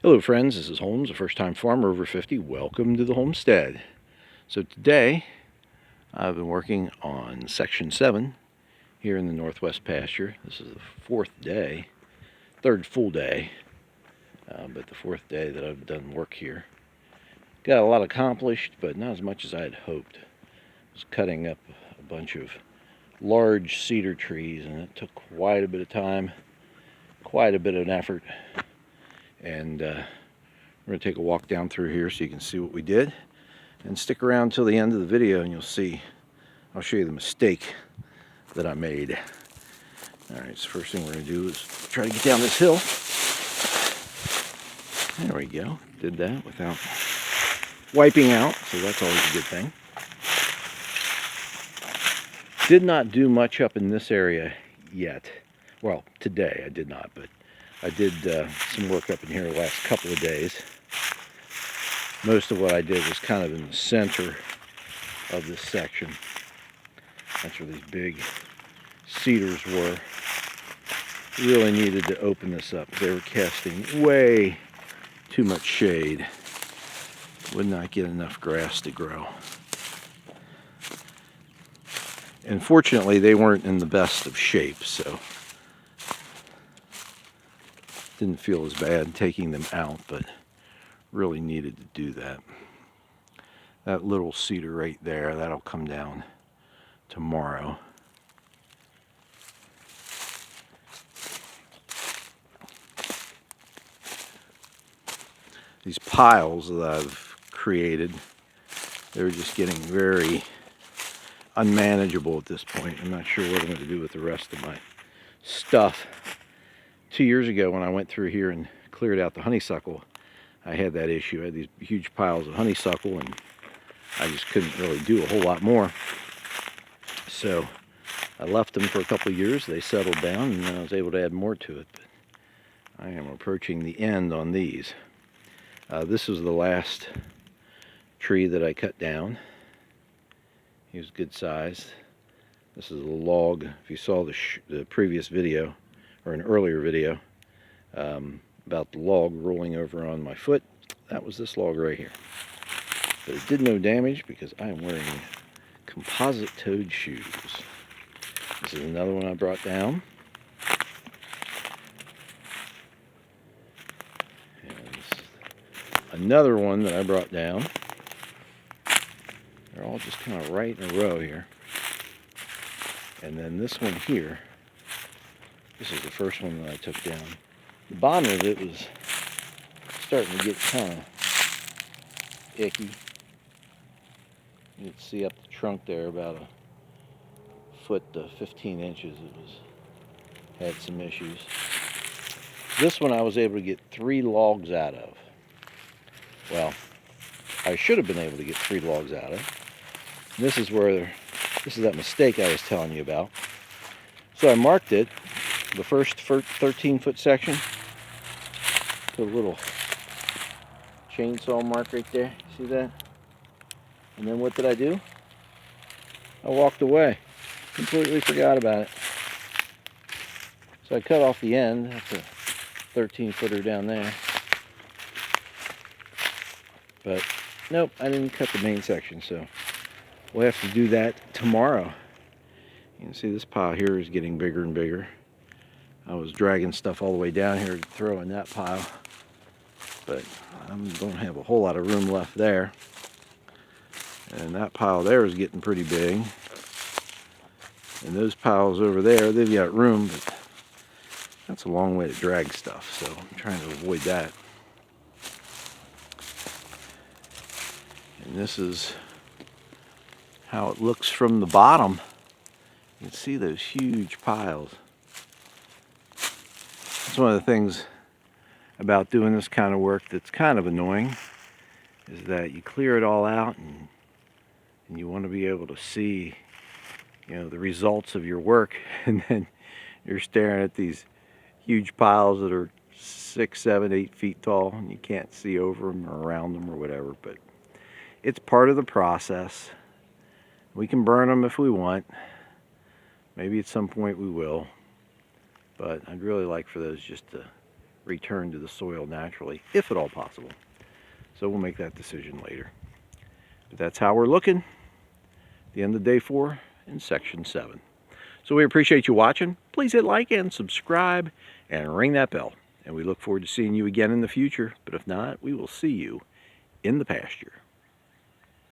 Hello friends, this is Holmes, a first-time farmer over 50. Welcome to the homestead. So today I've been working on section 7 here in the Northwest Pasture. This is the third full day, but the fourth day that I've done work here. Got a lot accomplished, but not as much as I had hoped. I was cutting up a bunch of large cedar trees, and it took quite a bit of time, quite a bit of an effort. And we're going to take a walk down through here so you can see what we did. And stick around till the end of the video and you'll see, I'll show you the mistake that I made. Alright, so first thing we're going to do is try to get down this hill. There we go. Did that without wiping out, so that's always a good thing. Did not do much up in this area yet. Well, today I did not, but I did some work up in here the last couple of days. Most of what I did was kind of in the center of this section. That's where these big cedars were. Really needed to open this up. They were casting way too much shade. Would not get enough grass to grow. And fortunately, they weren't in the best of shape, so didn't feel as bad taking them out, but really needed to do that. That little cedar right there, that'll come down tomorrow. These piles that I've created, they're just getting very unmanageable at this point. I'm not sure what I'm going to do with the rest of my stuff. 2 years ago when I went through here and cleared out the honeysuckle, I had that issue. I had these huge piles of honeysuckle and I just couldn't really do a whole lot more. So I left them for a couple of years. They settled down and then I was able to add more to it. But I am approaching the end on these. This is the last tree that I cut down. He was good size. This is a log. If you saw the previous video, or an earlier video, about the log rolling over on my foot, that was this log right here. But it did no damage because I am wearing composite-toed shoes. This is another one I brought down. And this is another one that I brought down. They're all just kind of right in a row here. And then this one here, this is the first one that I took down. The bottom of it was starting to get kind of icky. You can see up the trunk there about a foot to 15 inches. Had some issues. This one I was able to get 3 logs out of. Well, I should have been able to get 3 logs out of. And this is that mistake I was telling you about. So I marked it, the first 13-foot section. Put a little chainsaw mark right there. See that? And then what did I do? I walked away. Completely forgot about it. So I cut off the end. That's a 13-footer down there. But nope, I didn't cut the main section, so we'll have to do that tomorrow. You can see this pile here is getting bigger and bigger. I was dragging stuff all the way down here to throw in that pile, but I don't have a whole lot of room left there. And that pile there is getting pretty big. And those piles over there, they've got room, but that's a long way to drag stuff, so I'm trying to avoid that. And this is how it looks from the bottom. You can see those huge piles. That's one of the things about doing this kind of work that's kind of annoying, is that you clear it all out and you want to be able to see, you know, the results of your work, and then you're staring at these huge piles that are 6, 7, 8 feet tall and you can't see over them or around them or whatever. But it's part of the process. We can burn them if we want. Maybe at some point we will. But I'd really like for those just to return to the soil naturally, if at all possible. So we'll make that decision later. But that's how we're looking. The end of day 4 in section 7. So we appreciate you watching. Please hit like and subscribe and ring that bell. And we look forward to seeing you again in the future. But if not, we will see you in the pasture.